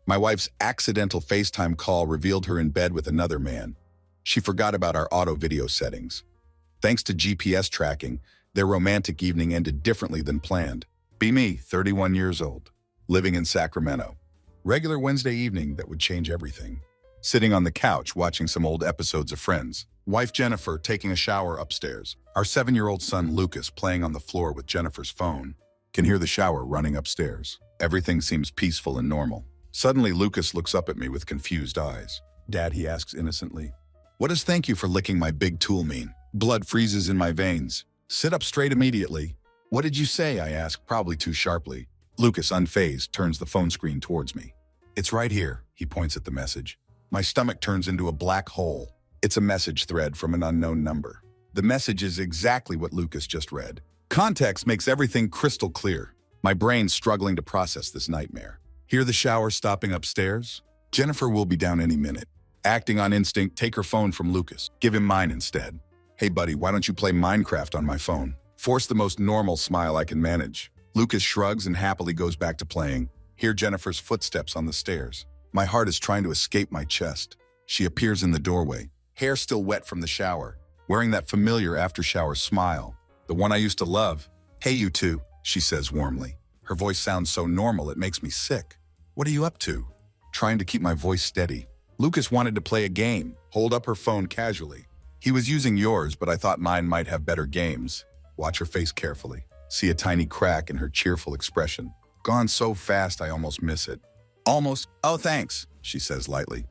My wife's accidental FaceTime call revealed her in bed with another man. She forgot about our auto video settings. Thanks to GPS tracking, their romantic evening ended differently than planned. Be me, 31 years old, living in Sacramento. Regular Wednesday evening that would change everything. Sitting on the couch watching some old episodes of Friends. Wife Jennifer taking a shower upstairs. Our 7-year-old son Lucas playing on the floor with Jennifer's phone. Can hear the shower running upstairs. Everything seems peaceful and normal. Suddenly Lucas looks up at me with confused eyes. Dad, he asks innocently. What does thank you for licking my big tool mean? Blood freezes in my veins. Sit up straight immediately. What did you say? I ask, probably too sharply. Lucas, unfazed, turns the phone screen towards me. It's right here, he points at the message. My stomach turns into a black hole. It's a message thread from an unknown number. The message is exactly what Lucas just read. Context makes everything crystal clear. My brain's struggling to process this nightmare. Hear the shower stopping upstairs? Jennifer will be down any minute. Acting on instinct, take her phone from Lucas. Give him mine instead. Hey buddy, why don't you play Minecraft on my phone? Force the most normal smile I can manage. Lucas shrugs and happily goes back to playing. Hear Jennifer's footsteps on the stairs. My heart is trying to escape my chest. She appears in the doorway, hair still wet from the shower, wearing that familiar after-shower smile, the one I used to love. Hey, you two, she says warmly. Her voice sounds so normal it makes me sick. What are you up to? Trying to keep my voice steady. Lucas wanted to play a game, hold up her phone casually. He was using yours, but I thought mine might have better games. Watch her face carefully. See a tiny crack in her cheerful expression. Gone so fast I almost miss it. Almost. Oh, thanks, she says lightly.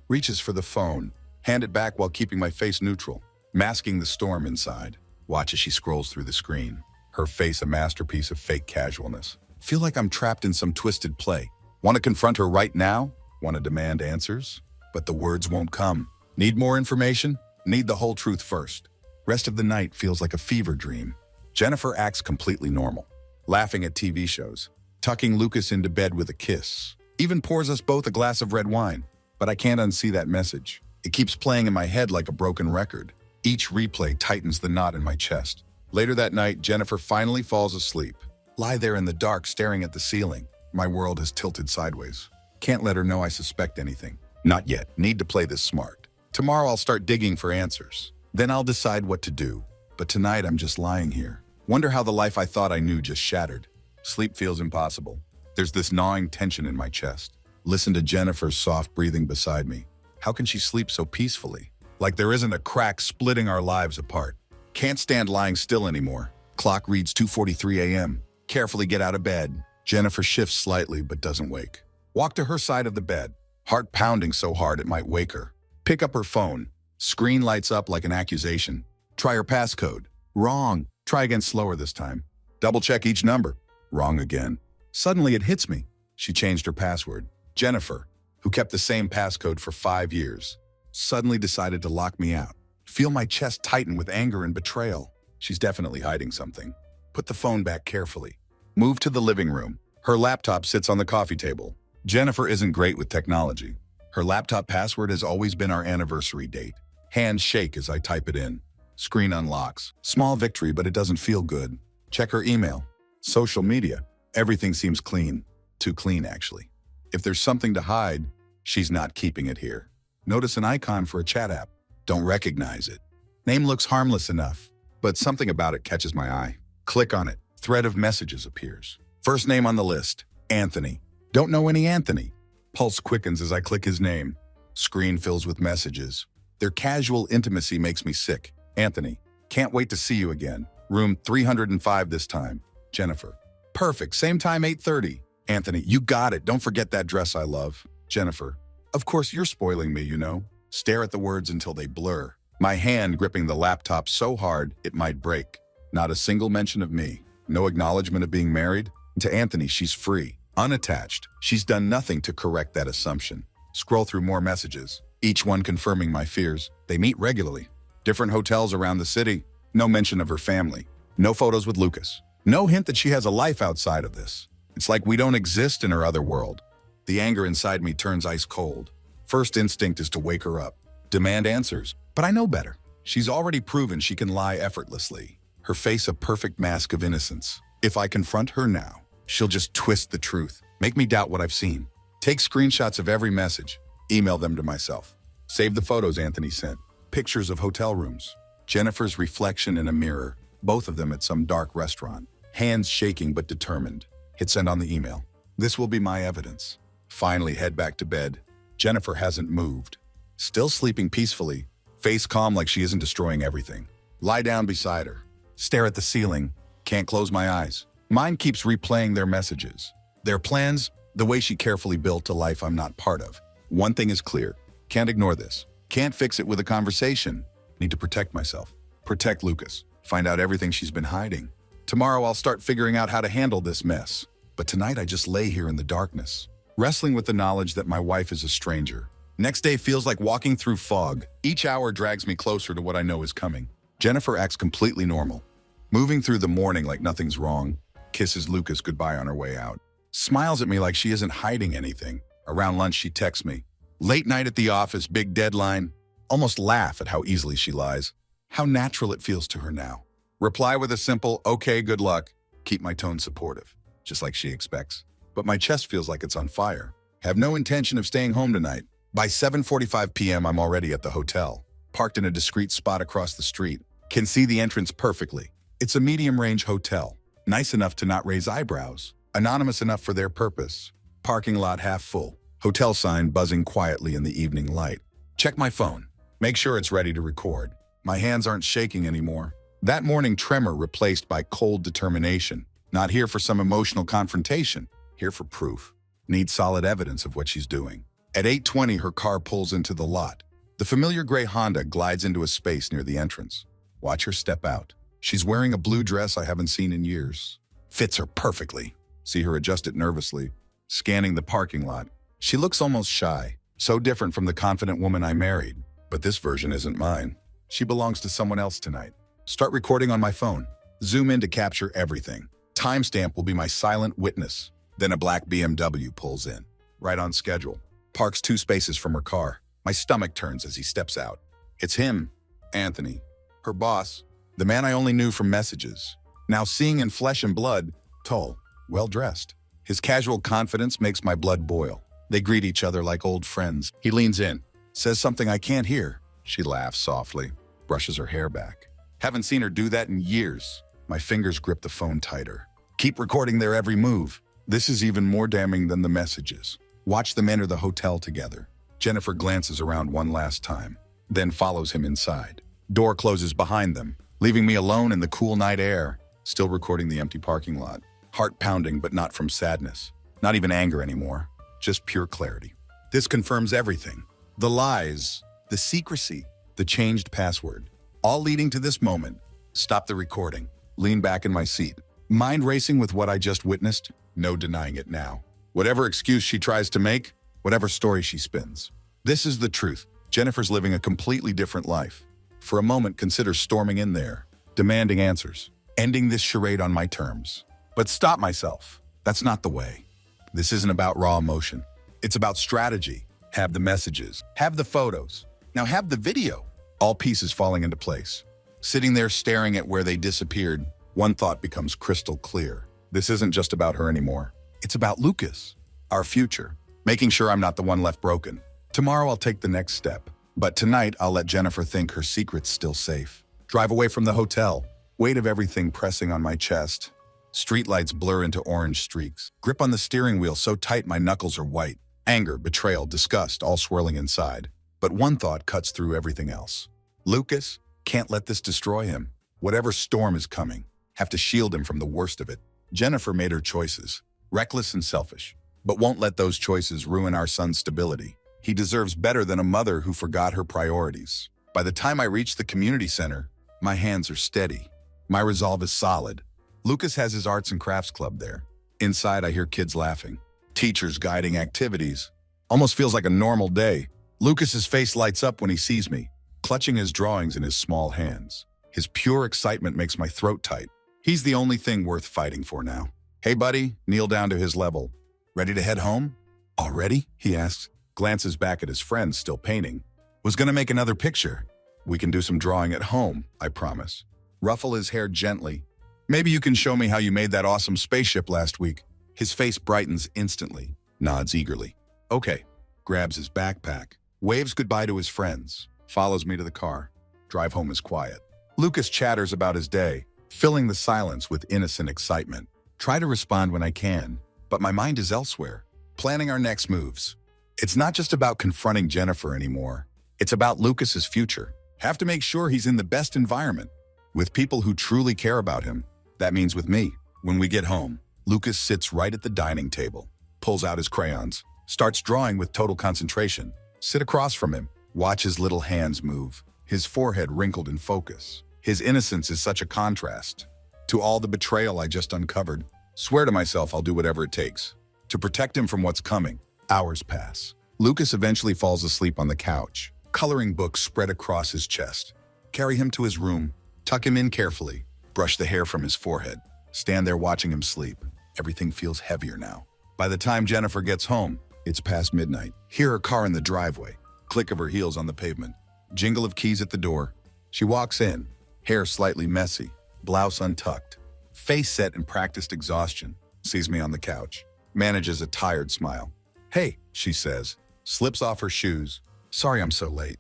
Reaches for the phone, hand it back while keeping my face neutral, masking the storm inside. Watch as she scrolls through the screen. Her face a masterpiece of fake casualness. Feel like I'm trapped in some twisted play. Want to confront her right now? Want to demand answers? But the words won't come. Need more information? Need the whole truth first. Rest of the night feels like a fever dream. Jennifer acts completely normal, laughing at TV shows, tucking Lucas into bed with a kiss, even pours us both a glass of red wine. But I can't unsee that message. It keeps playing in my head like a broken record. Each replay tightens the knot in my chest. Later that night, Jennifer finally falls asleep. Lie there in the dark staring at the ceiling. My world has tilted sideways. Can't let her know I suspect anything. Not yet. Need to play this smart. Tomorrow I'll start digging for answers. Then I'll decide what to do. But tonight I'm just lying here. Wonder how the life I thought I knew just shattered. Sleep feels impossible. There's this gnawing tension in my chest. Listen to Jennifer's soft breathing beside me. How can she sleep so peacefully? Like there isn't a crack splitting our lives apart. Can't stand lying still anymore. Clock reads 2:43 a.m. Carefully get out of bed. Jennifer shifts slightly but doesn't wake. Walk to her side of the bed. Heart pounding so hard it might wake her. Pick up her phone. Screen lights up like an accusation. Try her passcode. Wrong. Try again slower this time. Double check each number. Wrong again. Suddenly it hits me. She changed her password. Jennifer, who kept the same passcode for 5 years, suddenly decided to lock me out. Feel my chest tighten with anger and betrayal. She's definitely hiding something. Put the phone back carefully. Move to the living room. Her laptop sits on the coffee table. Jennifer isn't great with technology. Her laptop password has always been our anniversary date. Hands shake as I type it in. Screen unlocks. Small victory, but it doesn't feel good. Check her email. Social media. Everything seems clean. Too clean, actually. If there's something to hide, she's not keeping it here. Notice an icon for a chat app. Don't recognize it. Name looks harmless enough, but something about it catches my eye. Click on it. Thread of messages appears. First name on the list, Anthony. Don't know any Anthony. Pulse quickens as I click his name. Screen fills with messages. Their casual intimacy makes me sick. Anthony, can't wait to see you again. Room 305 this time. Jennifer, perfect, same time 8:30. Anthony, you got it. Don't forget that dress I love. Jennifer, of course you're spoiling me, you know. Stare at the words until they blur. My hand gripping the laptop so hard it might break. Not a single mention of me. No acknowledgement of being married. To Anthony, she's free, unattached. She's done nothing to correct that assumption. Scroll through more messages, each one confirming my fears. They meet regularly. Different hotels around the city. No mention of her family. No photos with Lucas. No hint that she has a life outside of this. It's like we don't exist in her other world. The anger inside me turns ice cold. First instinct is to wake her up, demand answers. But I know better. She's already proven she can lie effortlessly. Her face a perfect mask of innocence. If I confront her now, she'll just twist the truth, make me doubt what I've seen. Take screenshots of every message. Email them to myself. Save the photos Anthony sent. Pictures of hotel rooms. Jennifer's reflection in a mirror. Both of them at some dark restaurant. Hands shaking but determined. Hit send on the email. This will be my evidence. Finally head back to bed. Jennifer hasn't moved. Still sleeping peacefully. Face calm like she isn't destroying everything. Lie down beside her. Stare at the ceiling. Can't close my eyes. Mind keeps replaying their messages. Their plans, the way she carefully built a life I'm not part of. One thing is clear. Can't ignore this. Can't fix it with a conversation. Need to protect myself. Protect Lucas. Find out everything she's been hiding. Tomorrow I'll start figuring out how to handle this mess. But tonight I just lay here in the darkness, wrestling with the knowledge that my wife is a stranger. Next day feels like walking through fog. Each hour drags me closer to what I know is coming. Jennifer acts completely normal. Moving through the morning like nothing's wrong. Kisses Lucas goodbye on her way out. Smiles at me like she isn't hiding anything. Around lunch she texts me. Late night at the office, big deadline. Almost laugh at how easily she lies. How natural it feels to her now. Reply with a simple, okay, good luck. Keep my tone supportive, just like she expects. But my chest feels like it's on fire. Have no intention of staying home tonight. By 7:45 p.m. I'm already at the hotel, parked in a discreet spot across the street. Can see the entrance perfectly. It's a medium-range hotel, nice enough to not raise eyebrows, anonymous enough for their purpose. Parking lot half full. Hotel sign buzzing quietly in the evening light. Check my phone. Make sure it's ready to record. My hands aren't shaking anymore. That morning tremor replaced by cold determination. Not here for some emotional confrontation. Here for proof. Need solid evidence of what she's doing. At 8:20, her car pulls into the lot. The familiar gray Honda glides into a space near the entrance. Watch her step out. She's wearing a blue dress I haven't seen in years. Fits her perfectly. See her adjust it nervously, scanning the parking lot. She looks almost shy, so different from the confident woman I married. But this version isn't mine. She belongs to someone else tonight. Start recording on my phone. Zoom in to capture everything. Timestamp will be my silent witness. Then a black BMW pulls in. Right on schedule. Parks 2 spaces from her car. My stomach turns as he steps out. It's him, Anthony, her boss, the man I only knew from messages. Now seeing in flesh and blood, tall, well-dressed. His casual confidence makes my blood boil. They greet each other like old friends. He leans in, says something I can't hear. She laughs softly, brushes her hair back. Haven't seen her do that in years. My fingers grip the phone tighter. Keep recording their every move. This is even more damning than the messages. Watch them enter the hotel together. Jennifer glances around one last time, then follows him inside. Door closes behind them, leaving me alone in the cool night air, still recording the empty parking lot. Heart pounding, but not from sadness. Not even anger anymore. Just pure clarity. This confirms everything. The lies, the secrecy, the changed password. All leading to this moment. Stop the recording. Lean back in my seat. Mind racing with what I just witnessed. No denying it now. Whatever excuse she tries to make, whatever story she spins. This is the truth. Jennifer's living a completely different life. For a moment, consider storming in there, demanding answers, ending this charade on my terms. But stop myself. That's not the way. This isn't about raw emotion. It's about strategy. Have the messages. Have the photos. Now have the video. All pieces falling into place. Sitting there staring at where they disappeared, one thought becomes crystal clear. This isn't just about her anymore. It's about Lucas, our future, making sure I'm not the one left broken. Tomorrow I'll take the next step. But tonight I'll let Jennifer think her secret's still safe. Drive away from the hotel. Weight of everything pressing on my chest. Streetlights blur into orange streaks. Grip on the steering wheel so tight my knuckles are white. Anger, betrayal, disgust, all swirling inside. But one thought cuts through everything else. Lucas, can't let this destroy him. Whatever storm is coming, have to shield him from the worst of it. Jennifer made her choices, reckless and selfish, but won't let those choices ruin our son's stability. He deserves better than a mother who forgot her priorities. By the time I reach the community center, my hands are steady. My resolve is solid. Lucas has his arts and crafts club there. Inside, I hear kids laughing, teachers guiding activities. Almost feels like a normal day. Lucas's face lights up when he sees me, clutching his drawings in his small hands. His pure excitement makes my throat tight. He's the only thing worth fighting for now. Hey, buddy, kneel down to his level. Ready to head home? Already? He asks, glances back at his friend still painting. Was gonna make another picture. We can do some drawing at home, I promise. Ruffle his hair gently. Maybe you can show me how you made that awesome spaceship last week. His face brightens instantly, nods eagerly. Okay. Grabs his backpack, waves goodbye to his friends, follows me to the car. Drive home is quiet. Lucas chatters about his day, filling the silence with innocent excitement. Try to respond when I can, but my mind is elsewhere, planning our next moves. It's not just about confronting Jennifer anymore. It's about Lucas's future. Have to make sure he's in the best environment, with people who truly care about him. That means with me. When we get home, Lucas sits right at the dining table, pulls out his crayons, starts drawing with total concentration. Sit across from him, watch his little hands move, his forehead wrinkled in focus. His innocence is such a contrast to all the betrayal I just uncovered. Swear to myself I'll do whatever it takes to protect him from what's coming. Hours pass. Lucas eventually falls asleep on the couch, coloring books spread across his chest. Carry him to his room, tuck him in carefully, brush the hair from his forehead. Stand there watching him sleep. Everything feels heavier now. By the time Jennifer gets home, it's past midnight. Hear her car in the driveway, click of her heels on the pavement, jingle of keys at the door. She walks in, hair slightly messy, blouse untucked, face set in practiced exhaustion, sees me on the couch, manages a tired smile. Hey, she says, slips off her shoes. Sorry I'm so late.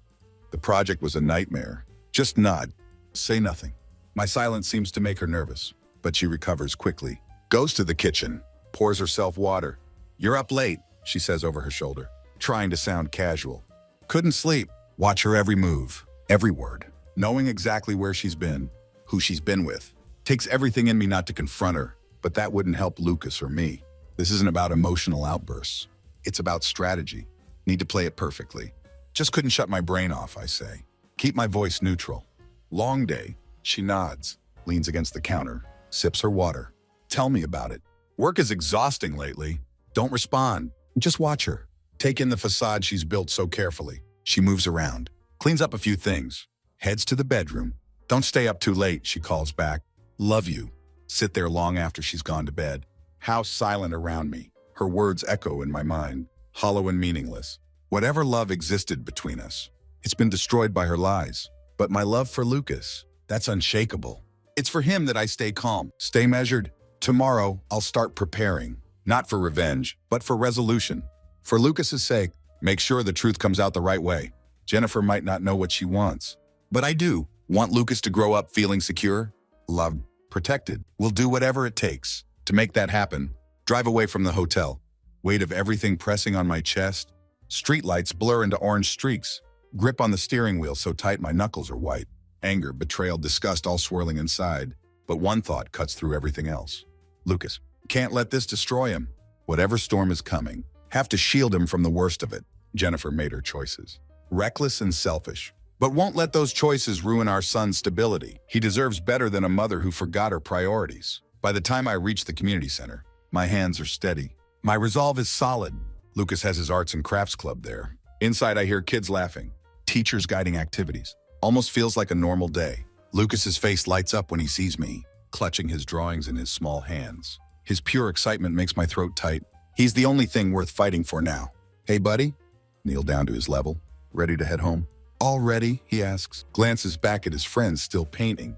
The project was a nightmare. Just nod, say nothing. My silence seems to make her nervous, but she recovers quickly. Goes to the kitchen, pours herself water. You're up late, she says over her shoulder, trying to sound casual. Couldn't sleep. Watch her every move, every word, knowing exactly where she's been, who she's been with. Takes everything in me not to confront her, but that wouldn't help Lucas or me. This isn't about emotional outbursts. It's about strategy. Need to play it perfectly. Just couldn't shut my brain off, I say. Keep my voice neutral. Long day. She nods, leans against the counter, sips her water. Tell me about it. Work is exhausting lately. Don't respond. Just watch her. Take in the facade she's built so carefully. She moves around, cleans up a few things, heads to the bedroom. Don't stay up too late, she calls back. Love you. Sit there long after she's gone to bed. House silent around me. Her words echo in my mind, hollow and meaningless. Whatever love existed between us, it's been destroyed by her lies. But my love for Lucas, that's unshakable. It's for him that I stay calm, stay measured. Tomorrow, I'll start preparing, not for revenge, but for resolution. For Lucas's sake, make sure the truth comes out the right way. Jennifer might not know what she wants, but I do. Want Lucas to grow up feeling secure, loved, protected. We'll do whatever it takes to make that happen. Drive away from the hotel. Weight of everything pressing on my chest. Streetlights blur into orange streaks. Grip on the steering wheel so tight my knuckles are white. Anger, betrayal, disgust all swirling inside. But one thought cuts through everything else. Lucas. Can't let this destroy him. Whatever storm is coming, have to shield him from the worst of it. Jennifer made her choices. Reckless and selfish. But won't let those choices ruin our son's stability. He deserves better than a mother who forgot her priorities. By the time I reach the community center, my hands are steady. My resolve is solid. Lucas has his arts and crafts club there. Inside I hear kids laughing, teachers guiding activities. Almost feels like a normal day. Lucas's face lights up when he sees me, clutching his drawings in his small hands. His pure excitement makes my throat tight. He's the only thing worth fighting for now. Hey, buddy? Kneel down to his level. Ready to head home? All ready, he asks. Glances back at his friends still painting.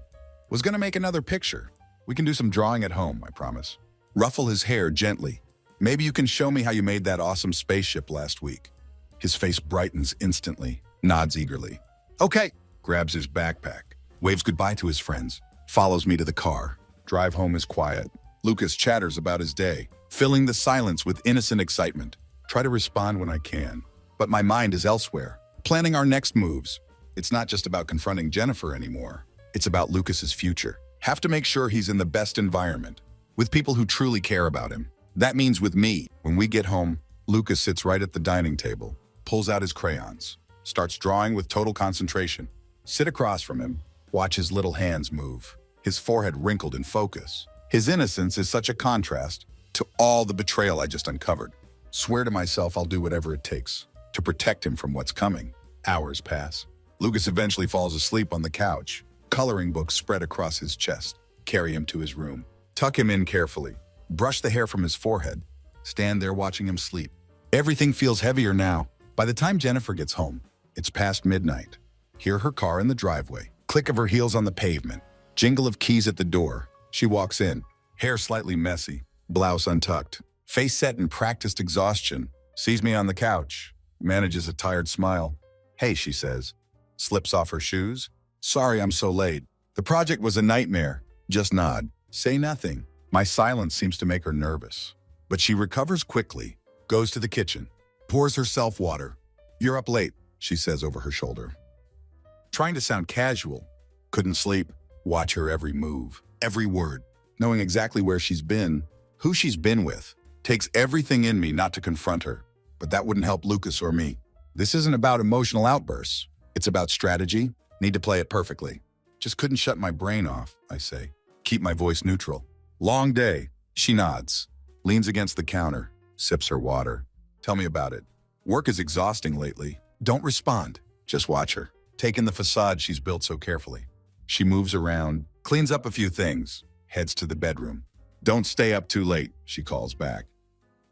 Was gonna make another picture. We can do some drawing at home, I promise. Ruffle his hair gently. Maybe you can show me how you made that awesome spaceship last week. His face brightens instantly, nods eagerly. Okay, grabs his backpack, waves goodbye to his friends, follows me to the car. Drive home is quiet. Lucas chatters about his day, filling the silence with innocent excitement. Try to respond when I can, but my mind is elsewhere, planning our next moves. It's not just about confronting Jennifer anymore. It's about Lucas's future. Have to make sure he's in the best environment, with people who truly care about him. That means with me. When we get home, Lucas sits right at the dining table, pulls out his crayons, starts drawing with total concentration. Sit across from him, watch his little hands move, his forehead wrinkled in focus. His innocence is such a contrast to all the betrayal I just uncovered. Swear to myself I'll do whatever it takes to protect him from what's coming. Hours pass. Lucas eventually falls asleep on the couch, coloring books spread across his chest. Carry him to his room. Tuck him in carefully. Brush the hair from his forehead. Stand there watching him sleep. Everything feels heavier now. By the time Jennifer gets home, it's past midnight. Hear her car in the driveway. Click of her heels on the pavement. Jingle of keys at the door. She walks in, hair slightly messy, blouse untucked, face set in practiced exhaustion, Sees me on the couch, manages a tired smile. Hey, she says. Slips off her shoes. Sorry I'm so late. The project was a nightmare. Just nod. Say nothing. My silence seems to make her nervous. But she recovers quickly, goes to the kitchen, pours herself water. You're up late, she says over her shoulder. Trying to sound casual. Couldn't sleep. Watch her every move, every word. Knowing exactly where she's been, who she's been with. Takes everything in me not to confront her. But that wouldn't help Lucas or me. This isn't about emotional outbursts. It's about strategy. Need to play it perfectly. Just couldn't shut my brain off, I say. Keep my voice neutral. Long day. She nods. Leans against the counter. Sips her water. Tell me about it. Work is exhausting lately. Don't respond. Just watch her. Take in the facade she's built so carefully. She moves around, cleans up a few things, heads to the bedroom. Don't stay up too late, she calls back.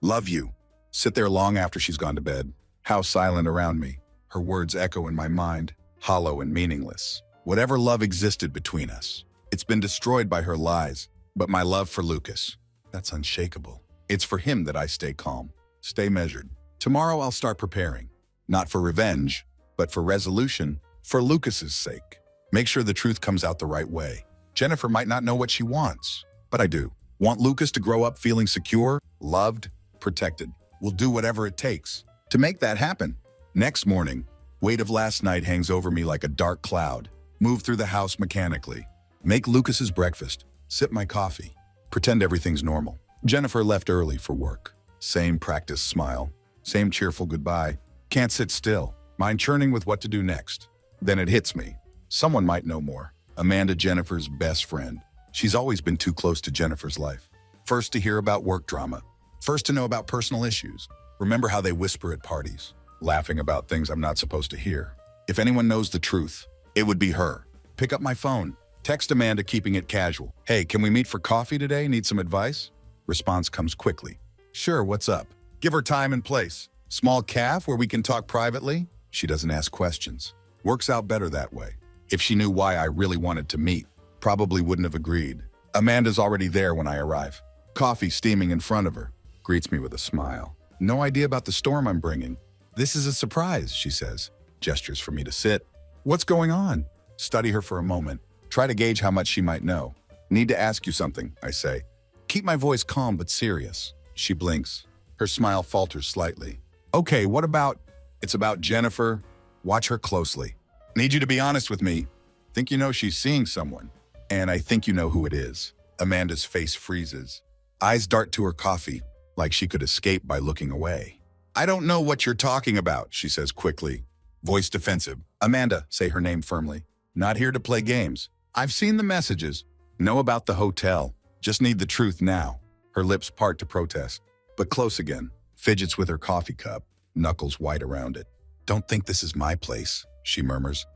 Love you. Sit there long after she's gone to bed. House silent around me. Her words echo in my mind, hollow and meaningless. Whatever love existed between us, it's been destroyed by her lies. But my love for Lucas, that's unshakable. It's for him that I stay calm, stay measured. Tomorrow I'll start preparing. Not for revenge, but for resolution, for Lucas's sake. Make sure the truth comes out the right way. Jennifer might not know what she wants, but I do. Want Lucas to grow up feeling secure, loved, protected. We'll do whatever it takes to make that happen. Next morning, weight of last night hangs over me like a dark cloud. Move through the house mechanically. Make Lucas's breakfast. Sip my coffee. Pretend everything's normal. Jennifer left early for work. Same practice smile. Same cheerful goodbye. Can't sit still. Mind churning with what to do next. Then it hits me. Someone might know more. Amanda, Jennifer's best friend. She's always been too close to Jennifer's life. First to hear about work drama. First to know about personal issues. Remember how they whisper at parties, laughing about things I'm not supposed to hear. If anyone knows the truth, it would be her. Pick up my phone. Text Amanda, keeping it casual. Hey, can we meet for coffee today? Need some advice? Response comes quickly. Sure, what's up? Give her time and place. Small cafe where we can talk privately? She doesn't ask questions. Works out better that way. If she knew why I really wanted to meet, probably wouldn't have agreed. Amanda's already there when I arrive. Coffee steaming in front of her. Greets me with a smile. No idea about the storm I'm bringing. This is a surprise, she says. Gestures for me to sit. What's going on? Study her for a moment. Try to gauge how much she might know. Need to ask you something, I say. Keep my voice calm but serious. She blinks. Her smile falters slightly. Okay, what about? It's about Jennifer. Watch her closely. Need you to be honest with me. Think you know she's seeing someone. And I think you know who it is. Amanda's face freezes. Eyes dart to her coffee, like she could escape by looking away. I don't know what you're talking about, she says quickly. Voice defensive. Amanda, say her name firmly. Not here to play games. I've seen the messages. Know about the hotel. Just need the truth now. Her lips part to protest, but close again. Fidgets with her coffee cup, knuckles white around it. Don't think this is my place, she murmurs.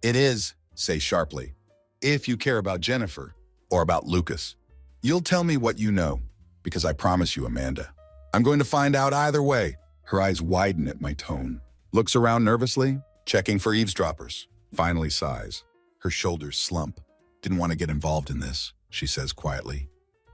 It is, say sharply. If you care about Jennifer, or about Lucas, you'll tell me what you know, because I promise you, Amanda, I'm going to find out either way. Her eyes widen at my tone. Looks around nervously, checking for eavesdroppers. Finally sighs. Her shoulders slump. Didn't want to get involved in this, she says quietly.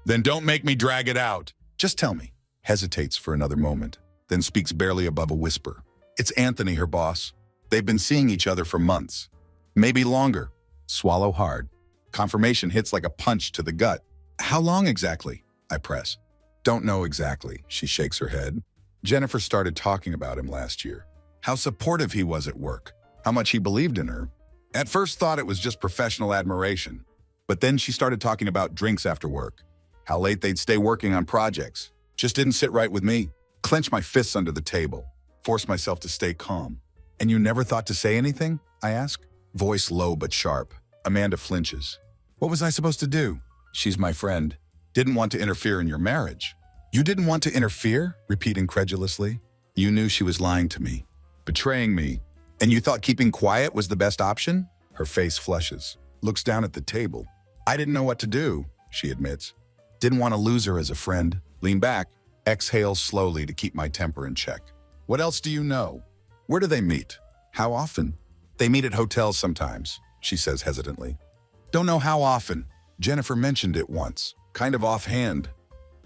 Then don't make me drag it out. Just tell me. Hesitates for another moment, then speaks barely above a whisper. It's Anthony, her boss. They've been seeing each other for months. Maybe longer. Swallow hard. Confirmation hits like a punch to the gut. How long exactly? I press. Don't know exactly, she shakes her head. Jennifer started talking about him last year. How supportive he was at work. How much he believed in her. At first thought it was just professional admiration. But then she started talking about drinks after work. How late they'd stay working on projects. Just didn't sit right with me. Clench my fists under the table. Force myself to stay calm. And you never thought to say anything? I ask. Voice low but sharp. Amanda flinches. What was I supposed to do? She's my friend. Didn't want to interfere in your marriage. You didn't want to interfere? Repeat incredulously. You knew she was lying to me. Betraying me. And you thought keeping quiet was the best option? Her face flushes. Looks down at the table. I didn't know what to do, she admits. Didn't want to lose her as a friend. Lean back. Exhale slowly to keep my temper in check. What else do you know? Where do they meet? How often? They meet at hotels sometimes, she says hesitantly. Don't know how often. Jennifer mentioned it once, kind of offhand,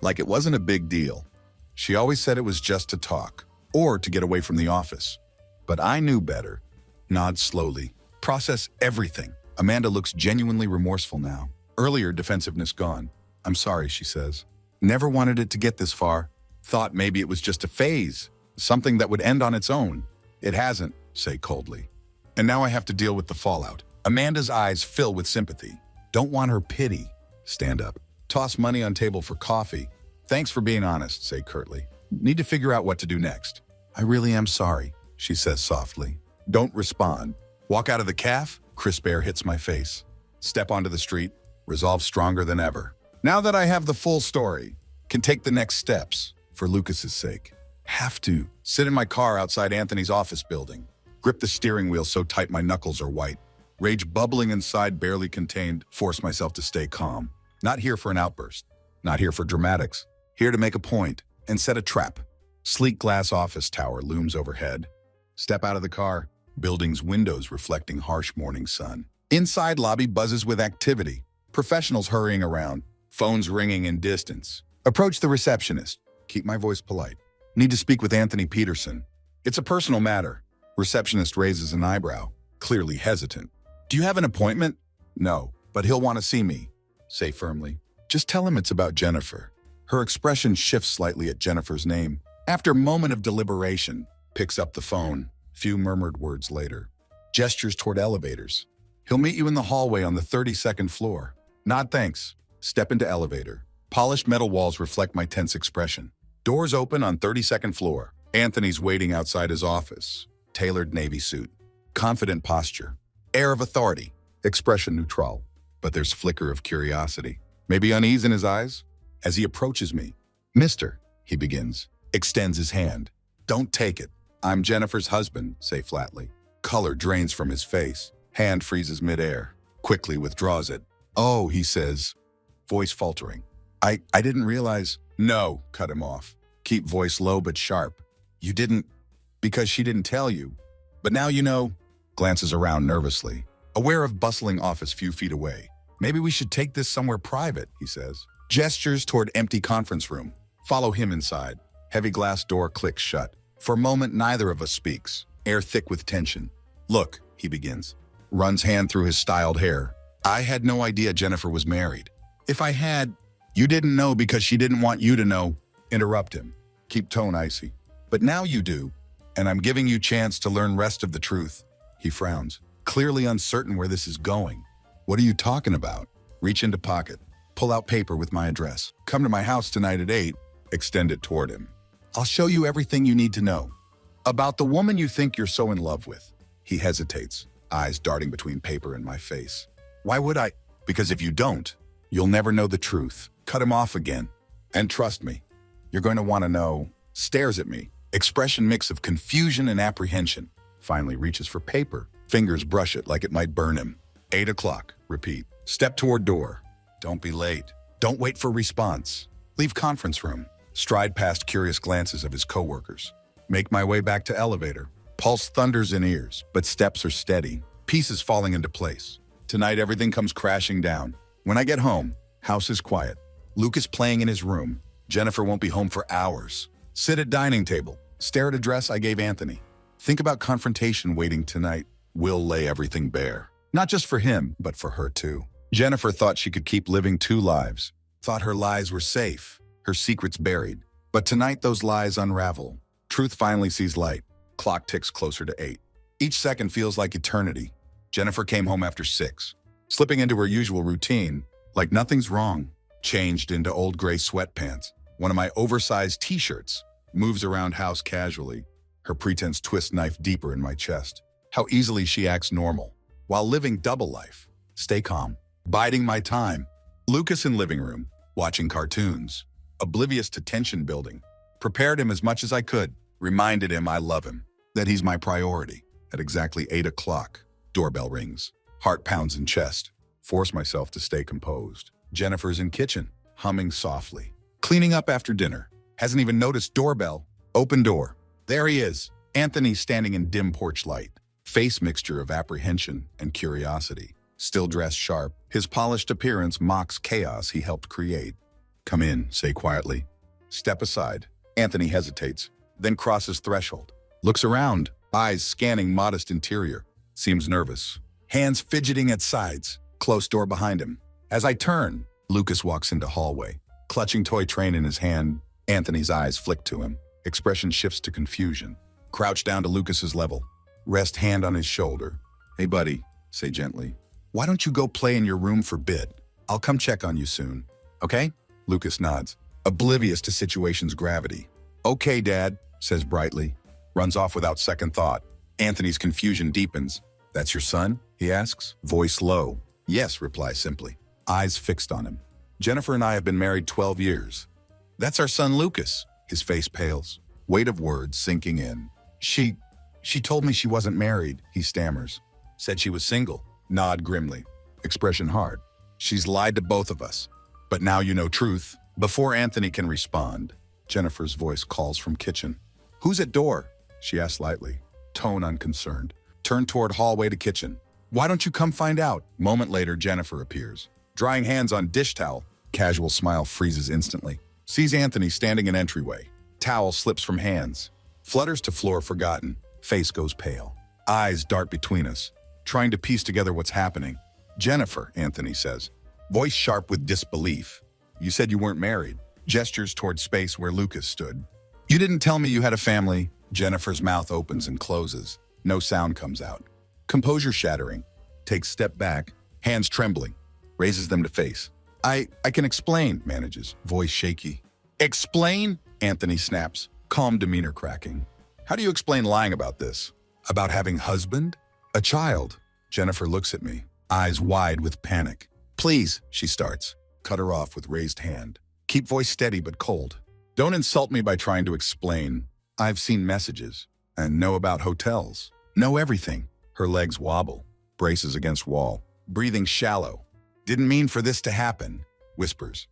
like it wasn't a big deal. She always said it was just to talk. or to get away from the office. But I knew better. Nod slowly. Process everything. Amanda looks genuinely remorseful now. Earlier defensiveness gone. I'm sorry, she says. Never wanted it to get this far. Thought maybe it was just a phase, something that would end on its own. It hasn't, say coldly. And now I have to deal with the fallout. Amanda's eyes fill with sympathy. Don't want her pity. Stand up. Toss money on table for coffee. Thanks for being honest, say curtly. Need to figure out what to do next. I really am sorry, she says softly. Don't respond. Walk out of the caf, crisp air hits my face. Step onto the street, resolve stronger than ever. Now that I have the full story, can take the next steps, for Lucas's sake. Have to. Sit in my car outside Anthony's office building. Grip the steering wheel so tight my knuckles are white. Rage bubbling inside, barely contained, force myself to stay calm. Not here for an outburst. Not here for dramatics. Here to make a point and set a trap. Sleek glass office tower looms overhead. Step out of the car. Building's windows reflecting harsh morning sun. Inside lobby buzzes with activity. Professionals hurrying around. Phones ringing in distance. Approach the receptionist. Keep my voice polite. Need to speak with Anthony Peterson. It's a personal matter. Receptionist raises an eyebrow, clearly hesitant. Do you have an appointment? No, but he'll want to see me. Say firmly. Just tell him it's about Jennifer. Her expression shifts slightly at Jennifer's name. After a moment of deliberation, picks up the phone. Few murmured words later. Gestures toward elevators. He'll meet you in the hallway on the 32nd floor. Nod thanks. Step into elevator. Polished metal walls reflect my tense expression. Doors open on 32nd floor. Anthony's waiting outside his office. Tailored navy suit. Confident posture. Air of authority. Expression neutral. But there's flicker of curiosity. Maybe unease in his eyes? As he approaches me. Mister, he begins. Extends his hand. Don't take it. I'm Jennifer's husband, say flatly. Color drains from his face. Hand freezes midair. Quickly withdraws it. Oh, he says. Voice faltering. I didn't realize. No, cut him off. Keep voice low but sharp. You didn't, because she didn't tell you. But now you know. Glances around nervously. Aware of bustling office few feet away. Maybe we should take this somewhere private, he says. Gestures toward empty conference room. Follow him inside. Heavy glass door clicks shut. For a moment, neither of us speaks. Air thick with tension. Look, he begins. Runs hand through his styled hair. I had no idea Jennifer was married. If I had, you didn't know because she didn't want you to know. Interrupt him. Keep tone icy. But now you do, and I'm giving you chance to learn rest of the truth. He frowns, clearly uncertain where this is going. What are you talking about? Reach into pocket. Pull out paper with my address. Come to my house tonight at 8. Extend it toward him. I'll show you everything you need to know. About the woman you think you're so in love with. He hesitates, eyes darting between paper and my face. Why would I? Because if you don't, you'll never know the truth. Cut him off again. And trust me, you're going to want to know. Stares at me. Expression mix of confusion and apprehension. Finally reaches for paper. Fingers brush it like it might burn him. 8 o'clock. Repeat. Step toward door. Don't be late. Don't wait for response. Leave conference room. Stride past curious glances of his coworkers. Make my way back to elevator. Pulse thunders in ears, but steps are steady. Pieces falling into place. Tonight everything comes crashing down. When I get home, house is quiet. Lucas playing in his room. Jennifer won't be home for hours. Sit at dining table. Stare at address I gave Anthony. Think about confrontation waiting tonight. We'll lay everything bare. Not just for him, but for her too. Jennifer thought she could keep living 2 lives. Thought her lies were safe. Her secrets buried. But tonight those lies unravel. Truth finally sees light. Clock ticks closer to 8. Each second feels like eternity. Jennifer came home after 6. Slipping into her usual routine, like nothing's wrong. Changed into old gray sweatpants. One of my oversized t-shirts. Moves around house casually. Her pretense twists knife deeper in my chest. How easily she acts normal. While living double life. Stay calm. Biding my time. Lucas in living room. Watching cartoons. Oblivious to tension building. Prepared him as much as I could. Reminded him I love him. That he's my priority. At exactly 8 o'clock. Doorbell rings. Heart pounds in chest. Force myself to stay composed. Jennifer's in kitchen. Humming softly. Cleaning up after dinner. Hasn't even noticed doorbell. Open door. There he is. Anthony standing in dim porch light. Face mixture of apprehension and curiosity. Still dressed sharp. His polished appearance mocks chaos he helped create. Come in, say quietly. Step aside. Anthony hesitates. then crosses threshold. Looks around, eyes scanning modest interior. Seems nervous. Hands fidgeting at sides. Close door behind him. As I turn, Lucas walks into hallway. Clutching toy train in his hand, Anthony's eyes flick to him. Expression shifts to confusion. Crouch down to Lucas's level. Rest hand on his shoulder. Hey buddy, say gently. Why don't you go play in your room for a bit? I'll come check on you soon. Okay? Lucas nods, oblivious to situation's gravity. Okay, Dad, says brightly. Runs off without second thought. Anthony's confusion deepens. That's your son? He asks, voice low. Yes, replies simply. Eyes fixed on him. Jennifer and I have been married 12 years. That's our son Lucas. His face pales. Weight of words sinking in. She told me she wasn't married, he stammers. Said she was single. Nod grimly. Expression hard. She's lied to both of us. But now you know truth. Before Anthony can respond, Jennifer's voice calls from kitchen. Who's at door? She asks lightly. Tone unconcerned. Turn toward hallway to kitchen. Why don't you come find out? Moment later, Jennifer appears. Drying hands on dish towel. Casual smile freezes instantly. Sees Anthony standing in entryway. Towel slips from hands. Flutters to floor forgotten. Face goes pale. Eyes dart between us. Trying to piece together what's happening. Jennifer, Anthony says. Voice sharp with disbelief. You said you weren't married. Gestures toward space where Lucas stood. You didn't tell me you had a family. Jennifer's mouth opens and closes. No sound comes out. Composure shattering. Takes step back. Hands trembling. Raises them to face. I can explain, manages. Voice shaky. Explain? Anthony snaps. Calm demeanor cracking. How do you explain lying about this? About having husband? A child? Jennifer looks at me. Eyes wide with panic. Please, she starts. Cut her off with raised hand. Keep voice steady but cold. Don't insult me by trying to explain. I've seen messages and know about hotels. Know everything. Her legs wobble. Braces against wall. Breathing shallow. Didn't mean for this to happen. Whispers.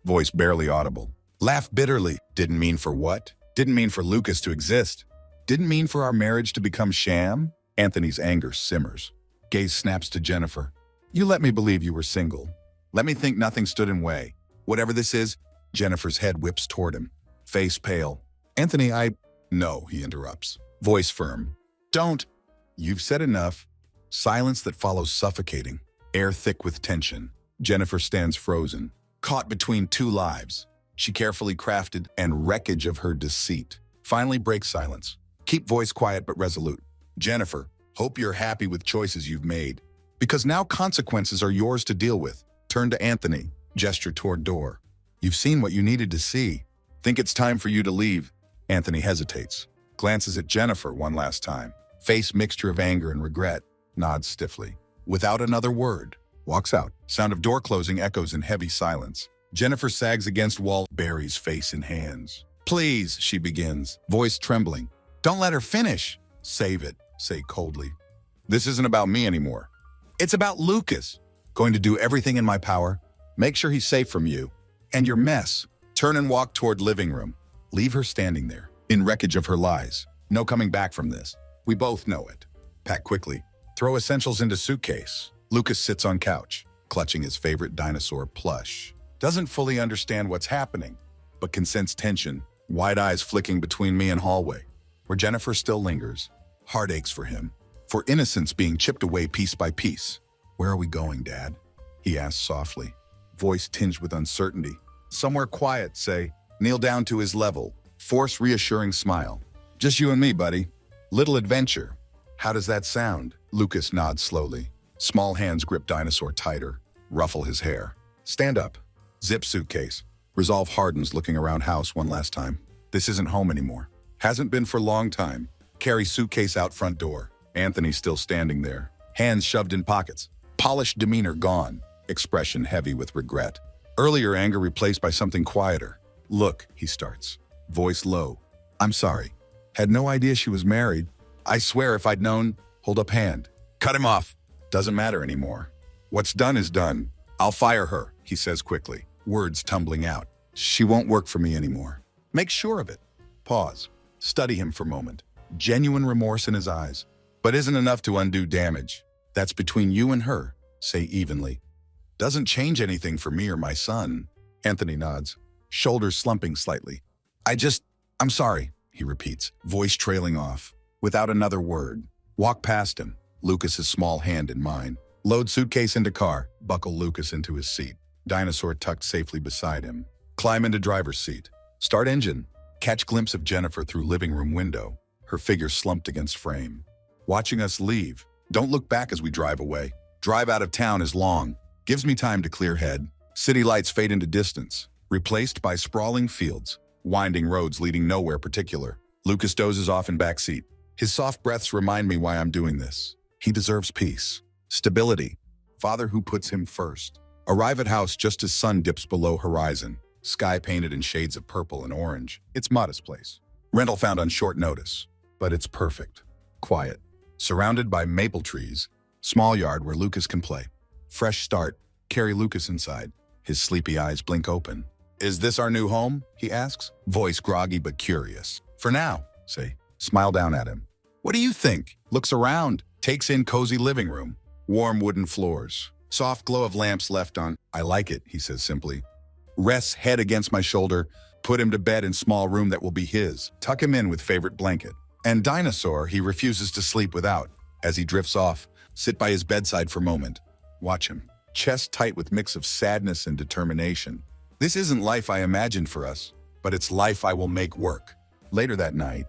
Voice barely audible. Laugh bitterly. Didn't mean for what? Didn't mean for Lucas to exist. Didn't mean for our marriage to become sham. Anthony's anger simmers. Gaze snaps to Jennifer. You let me believe you were single. Let me think nothing stood in way. Whatever this is, Jennifer's head whips toward him. Face pale. Anthony, No, he interrupts. Voice firm. Don't. You've said enough. Silence that follows suffocating. Air thick with tension. Jennifer stands frozen. Caught between two lives. She carefully crafted and wreckage of her deceit. Finally breaks silence. Keep voice quiet but resolute. Jennifer, hope you're happy with choices you've made. Because now consequences are yours to deal with. Turn to Anthony. Gesture toward door. You've seen what you needed to see. Think it's time for you to leave. Anthony hesitates. Glances at Jennifer one last time. Face mixture of anger and regret. Nods stiffly. Without another word. Walks out. Sound of door closing echoes in heavy silence. Jennifer sags against wall, buries face in hands. Please, she begins, voice trembling. Don't let her finish. Save it, say coldly. This isn't about me anymore. It's about Lucas. Going to do everything in my power. Make sure he's safe from you. And your mess. Turn and walk toward living room. Leave her standing there, in wreckage of her lies. No coming back from this. We both know it. Pack quickly. Throw essentials into suitcase. Lucas sits on couch, clutching his favorite dinosaur plush. Doesn't fully understand what's happening, but can sense tension, wide eyes flicking between me and hallway, where Jennifer still lingers. Heart aches for him, for innocence being chipped away piece by piece. Where are we going, Dad? He asks softly, voice tinged with uncertainty. Somewhere quiet, say, kneel down to his level, force reassuring smile. Just you and me, buddy. Little adventure. How does that sound? Lucas nods slowly. Small hands grip dinosaur tighter, ruffle his hair. Stand up. Zip suitcase. Resolve hardens looking around house one last time. This isn't home anymore. Hasn't been for a long time. Carry suitcase out front door. Anthony still standing there. Hands shoved in pockets. Polished demeanor gone. Expression heavy with regret. Earlier anger replaced by something quieter. Look, he starts. Voice low. I'm sorry. Had no idea she was married. I swear if I'd known, hold up hand. Cut him off. Doesn't matter anymore. What's done is done. I'll fire her, he says quickly. Words tumbling out. She won't work for me anymore. Make sure of it. Pause. Study him for a moment. Genuine remorse in his eyes. But isn't enough to undo damage. That's between you and her, say evenly. Doesn't change anything for me or my son. Anthony nods, shoulders slumping slightly. I'm sorry. he repeats, voice trailing off. Without another word. Walk past him, Lucas's small hand in mine. Load suitcase into car, buckle Lucas into his seat. Dinosaur tucked safely beside him. Climb into driver's seat. Start engine. Catch glimpse of Jennifer through living room window, her figure slumped against frame. Watching us leave. Don't look back as we drive away. Drive out of town is long. Gives me time to clear head. City lights fade into distance, replaced by sprawling fields, winding roads leading nowhere particular. Lucas dozes off in backseat. His soft breaths remind me why I'm doing this. He deserves peace, stability, father who puts him first. Arrive at house just as sun dips below horizon, sky painted in shades of purple and orange. It's modest place. Rental found on short notice, but it's perfect. Quiet, surrounded by maple trees, small yard where Lucas can play. Fresh start, carry Lucas inside. His sleepy eyes blink open. Is this our new home? He asks, voice groggy but curious. For now, say. Smile down at him. What do you think? Looks around, takes in cozy living room. Warm wooden floors. Soft glow of lamps left on. I like it, he says simply. Rests head against my shoulder. Put him to bed in small room that will be his. Tuck him in with favorite blanket. And Dinosaur, he refuses to sleep without. As he drifts off, sit by his bedside for a moment. Watch him. Chest tight with mix of sadness and determination. This isn't life I imagined for us, but it's life I will make work. Later that night,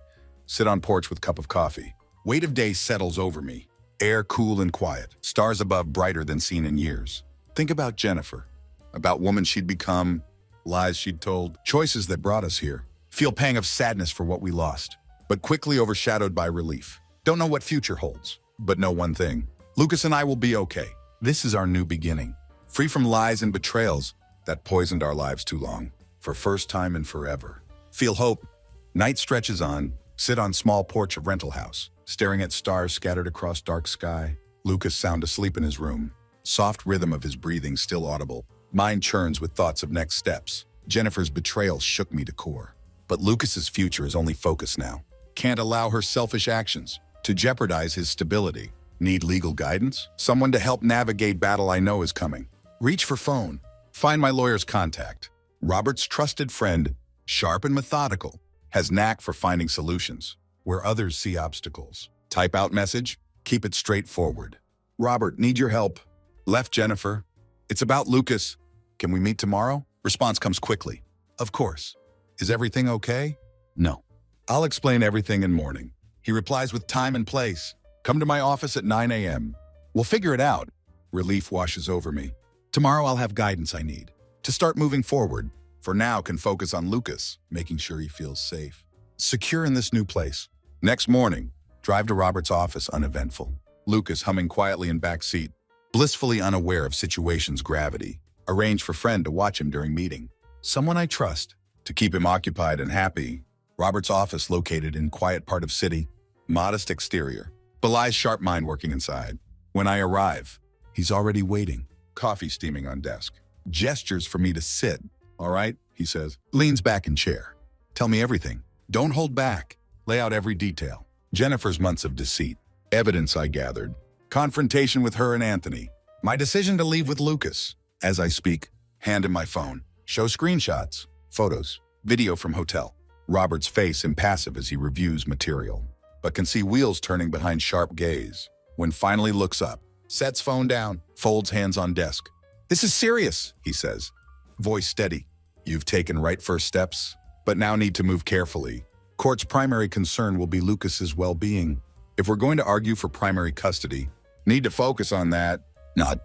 sit on porch with cup of coffee. Weight of day settles over me. Air cool and quiet. Stars above brighter than seen in years. Think about Jennifer. About woman she'd become. Lies she'd told. Choices that brought us here. Feel pang of sadness for what we lost, but quickly overshadowed by relief. Don't know what future holds, but know one thing. Lucas and I will be okay. This is our new beginning. Free from lies and betrayals that poisoned our lives too long. For first time and forever. Feel hope. Night stretches on. Sit on small porch of rental house, staring at stars scattered across dark sky. Lucas sound asleep in his room. Soft rhythm of his breathing still audible. Mind churns with thoughts of next steps. Jennifer's betrayal shook me to core. But Lucas's future is only focus now. Can't allow her selfish actions to jeopardize his stability. Need legal guidance? Someone to help navigate battle I know is coming. Reach for phone. Find my lawyer's contact. Robert's trusted friend, sharp and methodical, has knack for finding solutions where others see obstacles. Type out message, keep it straightforward. Robert, need your help. Left Jennifer. It's about Lucas. Can we meet tomorrow? Response comes quickly. Of course. Is everything okay? No. I'll explain everything in morning. He replies with time and place. Come to my office at 9 a.m. We'll figure it out. Relief washes over me. Tomorrow I'll have guidance I need to start moving forward. For now, can focus on Lucas, making sure he feels safe. Secure in this new place. Next morning, drive to Robert's office uneventful. Lucas humming quietly in back seat, blissfully unaware of situation's gravity. Arrange for friend to watch him during meeting. Someone I trust to keep him occupied and happy. Robert's office located in quiet part of city. Modest exterior. Belies sharp mind working inside. When I arrive, he's already waiting. Coffee steaming on desk. Gestures for me to sit. All right, he says. Leans back in chair. Tell me everything. Don't hold back. Lay out every detail. Jennifer's months of deceit. Evidence I gathered. Confrontation with her and Anthony. My decision to leave with Lucas. As I speak, hand him my phone. Show screenshots, photos, video from hotel. Robert's face impassive as he reviews material, but can see wheels turning behind sharp gaze. When finally looks up, sets phone down, folds hands on desk. This is serious, he says. Voice steady. You've taken right first steps, but now need to move carefully. Court's primary concern will be Lucas's well-being. If we're going to argue for primary custody, need to focus on that. Not.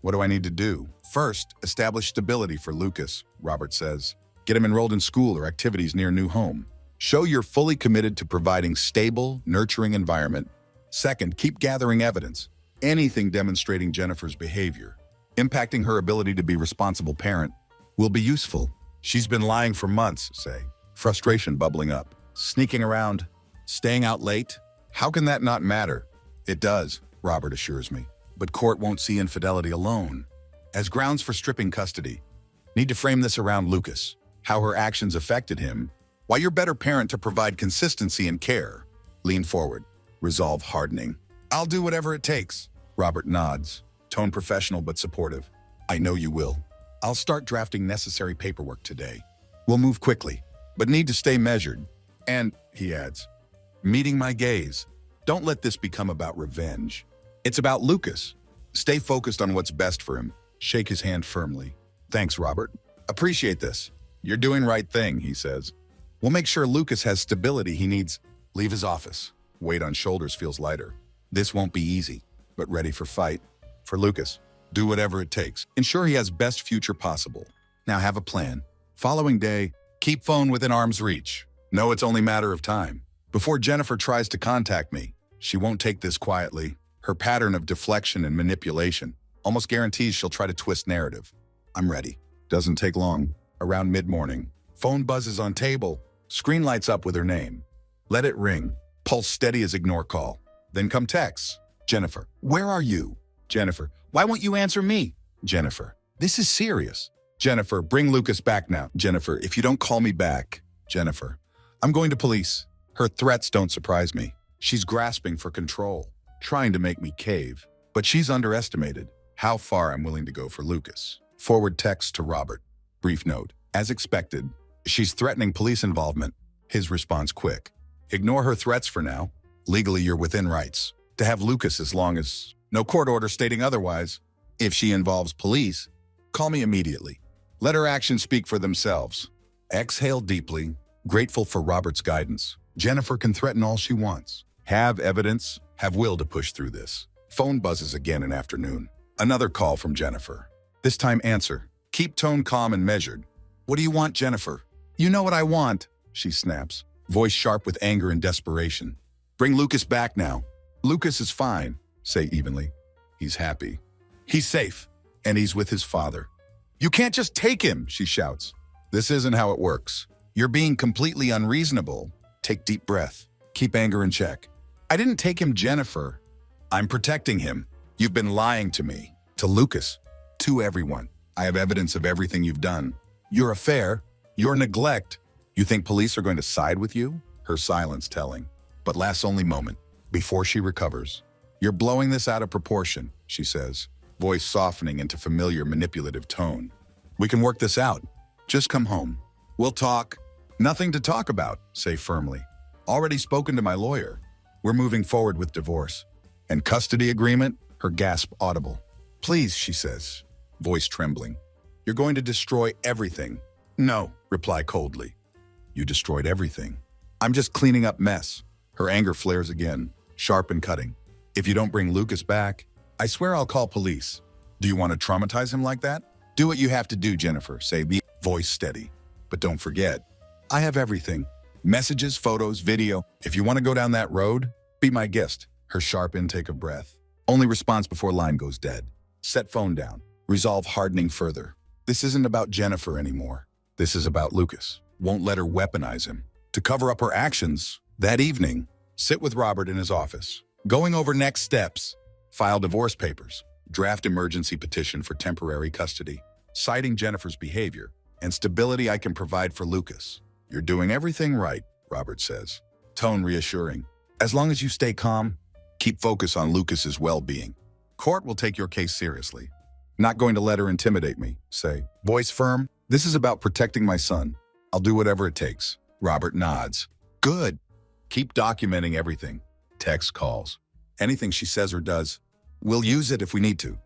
What do I need to do? First, establish stability for Lucas, Robert says. Get him enrolled in school or activities near new home. Show you're fully committed to providing stable, nurturing environment. Second, keep gathering evidence. Anything demonstrating Jennifer's behavior, impacting her ability to be responsible parent, will be useful. She's been lying for months, say. Frustration bubbling up. Sneaking around. Staying out late. How can that not matter? It does, Robert assures me. But court won't see infidelity alone as grounds for stripping custody. Need to frame this around Lucas. How her actions affected him. Why you're better parent to provide consistency and care. Lean forward. Resolve hardening. I'll do whatever it takes. Robert nods. Tone professional but supportive. I know you will. I'll start drafting necessary paperwork today. We'll move quickly, but need to stay measured. And he adds. Meeting my gaze. Don't let this become about revenge. It's about Lucas. Stay focused on what's best for him. Shake his hand firmly. Thanks, Robert. Appreciate this. You're doing right thing, he says. We'll make sure Lucas has stability he needs. Leave his office. Weight on shoulders feels lighter. This won't be easy, but ready for fight. For Lucas, do whatever it takes. Ensure he has best future possible. Now have a plan. Following day, keep phone within arm's reach. Know it's only matter of time. Before Jennifer tries to contact me, she won't take this quietly. Her pattern of deflection and manipulation almost guarantees she'll try to twist narrative. I'm ready. Doesn't take long. Around mid-morning, phone buzzes on table. Screen lights up with her name. Let it ring. Pulse steady as ignore call. Then come texts. Jennifer, where are you? Jennifer, why won't you answer me? Jennifer, this is serious. Jennifer, bring Lucas back now. Jennifer, if you don't call me back. Jennifer, I'm going to police. Her threats don't surprise me. She's grasping for control, trying to make me cave. But she's underestimated how far I'm willing to go for Lucas. Forward text to Robert. Brief note. As expected, she's threatening police involvement. His response quick. Ignore her threats for now. Legally, you're within rights to have Lucas as long as no court order stating otherwise. If she involves police, call me immediately. Let her actions speak for themselves. Exhale deeply, grateful for Robert's guidance. Jennifer can threaten all she wants. Have evidence, have will to push through this. Phone buzzes again in afternoon. Another call from Jennifer. This time answer. Keep tone calm and measured. What do you want, Jennifer? You know what I want, she snaps, voice sharp with anger and desperation. Bring Lucas back now. Lucas is fine, say evenly. He's happy. He's safe, and he's with his father. You can't just take him, she shouts. This isn't how it works. You're being completely unreasonable. Take deep breath. Keep anger in check. I didn't take him, Jennifer. I'm protecting him. You've been lying to me, to Lucas, to everyone. I have evidence of everything you've done. Your affair, your neglect. You think police are going to side with you? Her silence telling, but lasts only moment before she recovers. You're blowing this out of proportion, she says, voice softening into familiar manipulative tone. We can work this out. Just come home. We'll talk. Nothing to talk about, say firmly. Already spoken to my lawyer. We're moving forward with divorce. And custody agreement? Her gasp audible. Please, she says, voice trembling. You're going to destroy everything. No, reply coldly. You destroyed everything. I'm just cleaning up mess. Her anger flares again, sharp and cutting. If you don't bring Lucas back, I swear I'll call police. Do you want to traumatize him like that? Do what you have to do, Jennifer, say the voice steady. But don't forget, I have everything. Messages, photos, video. If you want to go down that road, be my guest. Her sharp intake of breath. Only response before line goes dead. Set phone down. Resolve hardening further. This isn't about Jennifer anymore. This is about Lucas. Won't let her weaponize him. To cover up her actions, that evening, sit with Robert in his office. Going over next steps. File divorce papers. Draft emergency petition for temporary custody. Citing Jennifer's behavior and stability I can provide for Lucas. You're doing everything right, Robert says. Tone reassuring. As long as you stay calm, keep focus on Lucas's well-being. Court will take your case seriously. Not going to let her intimidate me, say. Voice firm. This is about protecting my son. I'll do whatever it takes. Robert nods. Good. Keep documenting everything. Text calls. Anything she says or does. We'll use it if we need to.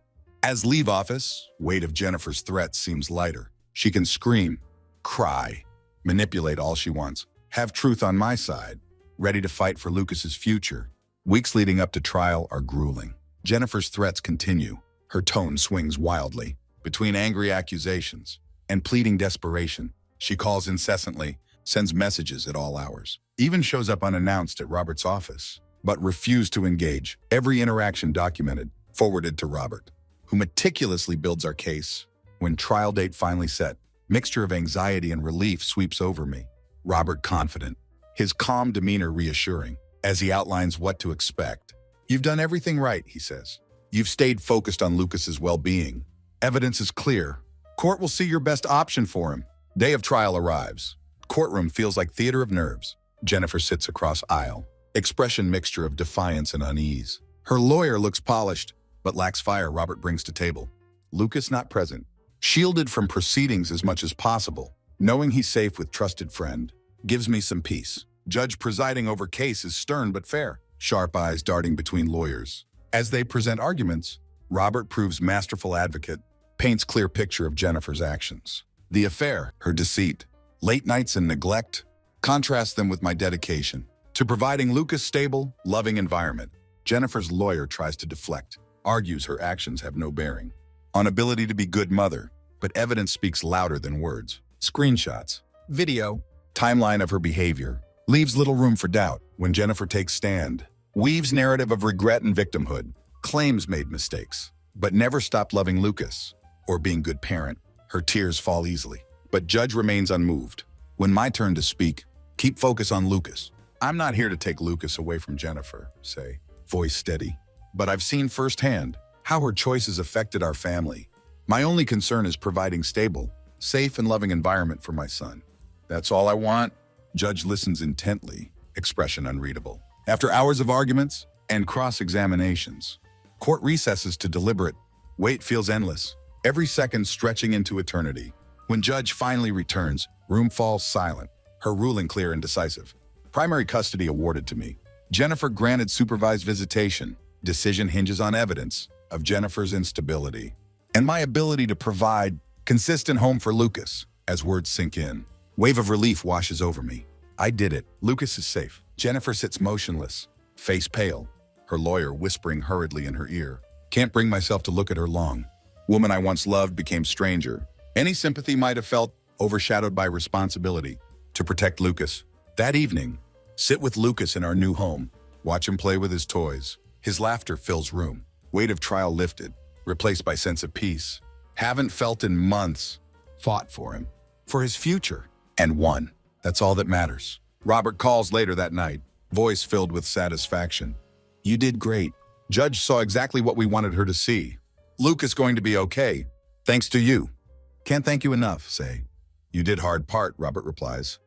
As leave office, weight of Jennifer's threats seems lighter. She can scream, cry, manipulate all she wants. Have truth on my side. Ready to fight for Lucas's future. Weeks leading up to trial are grueling. Jennifer's threats continue. Her tone swings wildly. Between angry accusations and pleading desperation, she calls incessantly, sends messages at all hours, even shows up unannounced at Robert's office, but refused to engage. Every interaction documented, forwarded to Robert, who meticulously builds our case. When trial date finally set, mixture of anxiety and relief sweeps over me. Robert confident, his calm demeanor reassuring, as he outlines what to expect. You've done everything right, he says. You've stayed focused on Lucas's well-being. Evidence is clear. Court will see your best option for him. Day of trial arrives. Courtroom feels like theater of nerves. Jennifer sits across aisle. Expression mixture of defiance and unease. Her lawyer looks polished, but lacks fire. Robert brings to table. Lucas not present. Shielded from proceedings as much as possible. Knowing he's safe with trusted friend gives me some peace. Judge presiding over case is stern but fair, sharp eyes darting between lawyers. As they present arguments, Robert proves masterful advocate, paints clear picture of Jennifer's actions. The affair, her deceit, late nights and neglect, contrast them with my dedication to providing Lucas stable, loving environment. Jennifer's lawyer tries to deflect, argues her actions have no bearing on ability to be good mother, but evidence speaks louder than words. Screenshots, video, timeline of her behavior, leaves little room for doubt when Jennifer takes stand, weaves narrative of regret and victimhood, claims made mistakes, but never stopped loving Lucas or being good parent. Her tears fall easily, but judge remains unmoved. When my turn to speak, keep focus on Lucas. I'm not here to take Lucas away from Jennifer, say, voice steady, but I've seen firsthand how her choices affected our family. My only concern is providing stable, safe and loving environment for my son. That's all I want. Judge listens intently, expression unreadable. After hours of arguments and cross-examinations, court recesses to deliberate. Wait feels endless, every second stretching into eternity. When judge finally returns, room falls silent, her ruling clear and decisive. Primary custody awarded to me. Jennifer granted supervised visitation. Decision hinges on evidence of Jennifer's instability and my ability to provide consistent home for Lucas. As words sink in, wave of relief washes over me. I did it. Lucas is safe. Jennifer sits motionless, face pale, her lawyer whispering hurriedly in her ear. Can't bring myself to look at her long. Woman I once loved became stranger. Any sympathy might have felt overshadowed by responsibility to protect Lucas. That evening, sit with Lucas in our new home. Watch him play with his toys. His laughter fills room. Weight of trial lifted, replaced by sense of peace. Haven't felt in months. Fought for him, for his future, and won. That's all that matters. Robert calls later that night, voice filled with satisfaction. You did great. Judge saw exactly what we wanted her to see. Lucas going to be okay, thanks to you. Can't thank you enough, say. You did hard part, Robert replies.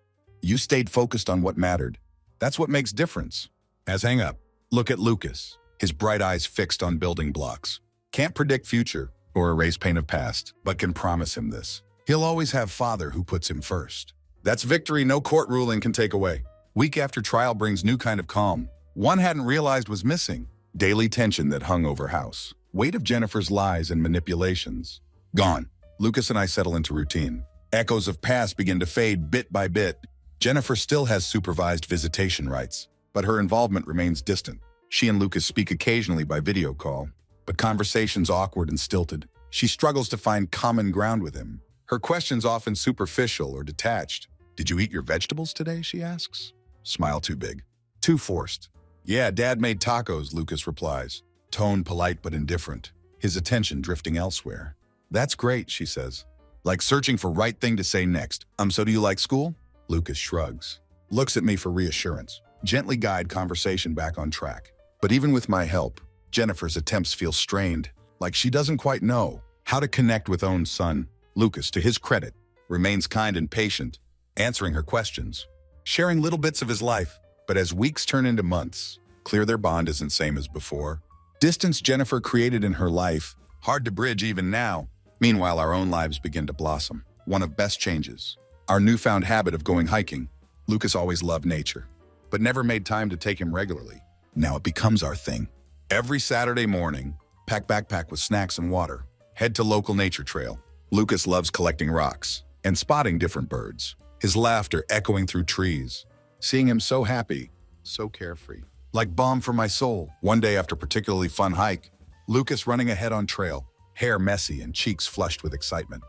You stayed focused on what mattered. That's what makes difference. As hang up, look at Lucas, his bright eyes fixed on building blocks. Can't predict future or erase pain of past, but can promise him this. He'll always have father who puts him first. That's victory no court ruling can take away. Week after trial brings new kind of calm. One hadn't realized was missing. Daily tension that hung over house. Weight of Jennifer's lies and manipulations. Gone. Lucas and I settle into routine. Echoes of past begin to fade bit by bit. Jennifer still has supervised visitation rights, but her involvement remains distant. She and Lucas speak occasionally by video call, but conversations awkward and stilted. She struggles to find common ground with him. Her questions often superficial or detached. Did you eat your vegetables today, she asks. Smile too big. Too forced. Yeah, Dad made tacos, Lucas replies. Tone polite but indifferent, his attention drifting elsewhere. That's great, she says. Like searching for right thing to say next. So do you like school? Lucas shrugs. Looks at me for reassurance. Gently guide conversation back on track. But even with my help, Jennifer's attempts feel strained, like she doesn't quite know how to connect with own son. Lucas, to his credit, remains kind and patient, answering her questions, sharing little bits of his life. But as weeks turn into months, clear their bond isn't same as before. Distance Jennifer created in her life, hard to bridge even now. Meanwhile, our own lives begin to blossom. One of best changes, our newfound habit of going hiking. Lucas always loved nature, but never made time to take him regularly. Now it becomes our thing. Every Saturday morning, pack backpack with snacks and water, head to local nature trail. Lucas loves collecting rocks and spotting different birds, his laughter echoing through trees. Seeing him so happy, so carefree, like balm for my soul. One day after a particularly fun hike, Lucas running ahead on trail, hair messy and cheeks flushed with excitement.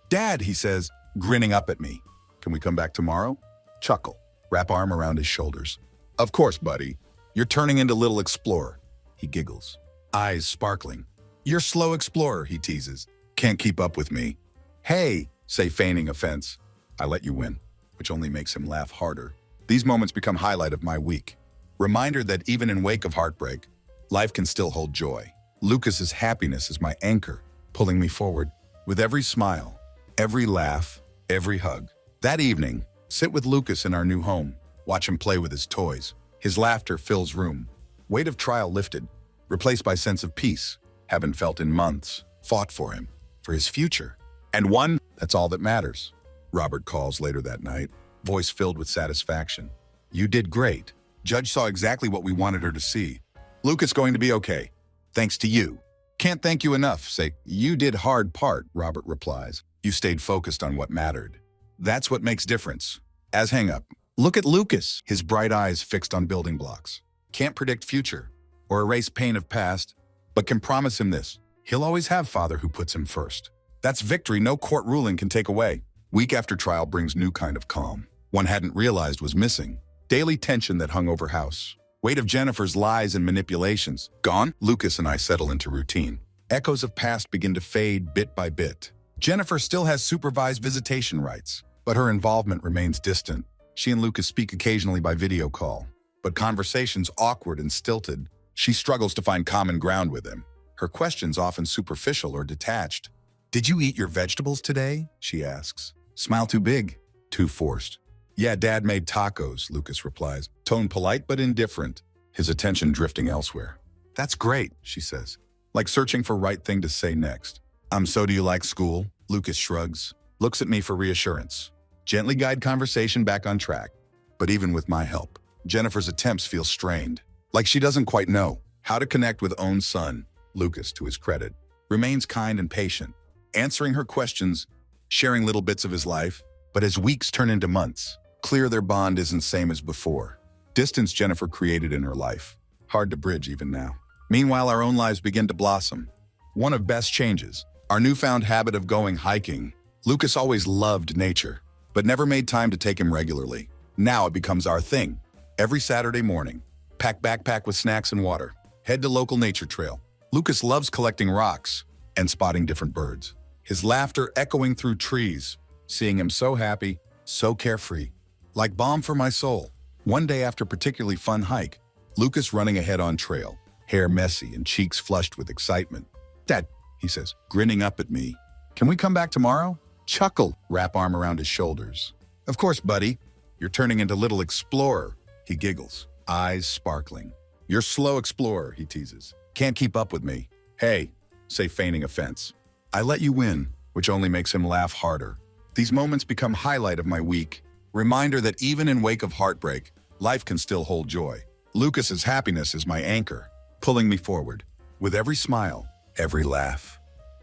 Dad, he says, grinning up at me. Can we come back tomorrow? Chuckle, wrap arm around his shoulders. Of course, buddy. You're turning into little explorer. He giggles, eyes sparkling. You're slow explorer, he teases. Can't keep up with me. Hey, say feigning offense. I let you win, which only makes him laugh harder. These moments become highlight of my week. Reminder that even in wake of heartbreak, life can still hold joy. Lucas's happiness is my anchor, pulling me forward. With every smile, every laugh, every hug. That evening, sit with Lucas in our new home. Watch him play with his toys. His laughter fills room. Weight of trial lifted, replaced by sense of peace. Haven't felt in months. Fought for him, for his future. And won. That's all that matters. Robert calls later that night, voice filled with satisfaction. You did great. Judge saw exactly what we wanted her to see. Lucas going to be okay. Thanks to you. Can't thank you enough. Say, you did hard part, Robert replies. You stayed focused on what mattered. That's what makes difference. As hang up. Look at Lucas, his bright eyes fixed on building blocks. Can't predict future or erase pain of past, but can promise him this. He'll always have father who puts him first. That's victory no court ruling can take away. Week after trial brings new kind of calm. One hadn't realized was missing. Daily tension that hung over house. Weight of Jennifer's lies and manipulations. Gone, Lucas and I settle into routine. Echoes of past begin to fade bit by bit. Jennifer still has supervised visitation rights, but her involvement remains distant. She and Lucas speak occasionally by video call, but conversations awkward and stilted. She struggles to find common ground with him. Her questions often superficial or detached. Did you eat your vegetables today? She asks. Smile too big, too forced. Yeah, Dad made tacos, Lucas replies. Tone polite but indifferent, his attention drifting elsewhere. That's great, she says, like searching for right thing to say next. So do you like school? Lucas shrugs, looks at me for reassurance. Gently guide conversation back on track. But even with my help, Jennifer's attempts feel strained. Like she doesn't quite know how to connect with own son. Lucas, to his credit, remains kind and patient, answering her questions, sharing little bits of his life. But as weeks turn into months, clear their bond isn't same as before. Distance Jennifer created in her life, hard to bridge even now. Meanwhile, our own lives begin to blossom. One of best changes, our newfound habit of going hiking. Lucas always loved nature, but never made time to take him regularly. Now it becomes our thing. Every Saturday morning, pack backpack with snacks and water, head to local nature trail. Lucas loves collecting rocks and spotting different birds. His laughter echoing through trees, seeing him so happy, so carefree. Like balm for my soul. One day after a particularly fun hike, Lucas running ahead on trail, hair messy and cheeks flushed with excitement. Dad, he says, grinning up at me. Can we come back tomorrow? Chuckle, wrap arm around his shoulders. Of course, buddy. You're turning into little explorer. He giggles, eyes sparkling. You're slow explorer, he teases. Can't keep up with me. Hey, say feigning offense. I let you win, which only makes him laugh harder. These moments become highlight of my week. Reminder that even in wake of heartbreak, life can still hold joy. Lucas's happiness is my anchor, pulling me forward. With every smile, every laugh,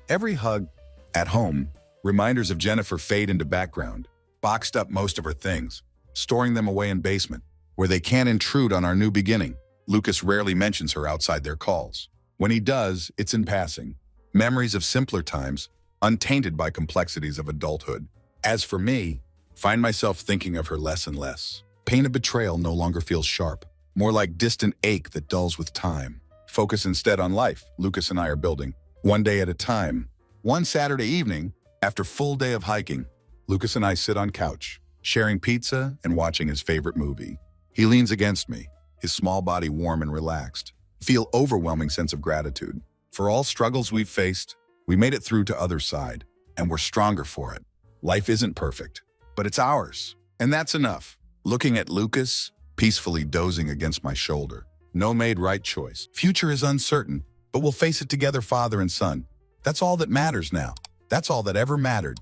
every hug. At home, reminders of Jennifer fade into background, boxed up most of her things, storing them away in basement, where they can't intrude on our new beginning. Lucas rarely mentions her outside their calls. When he does, it's in passing. Memories of simpler times, untainted by complexities of adulthood. As for me, find myself thinking of her less and less. Pain of betrayal no longer feels sharp, more like distant ache that dulls with time. Focus instead on life, Lucas and I are building, one day at a time. One Saturday evening, after full day of hiking, Lucas and I sit on couch, sharing pizza and watching his favorite movie. He leans against me, his small body warm and relaxed. Feel overwhelming sense of gratitude. For all struggles we've faced, we made it through to other side, and we're stronger for it. Life isn't perfect, but it's ours, and that's enough. Looking at Lucas, peacefully dozing against my shoulder. No made right choice. Future is uncertain, but we'll face it together, father and son. That's all that matters now. That's all that ever mattered.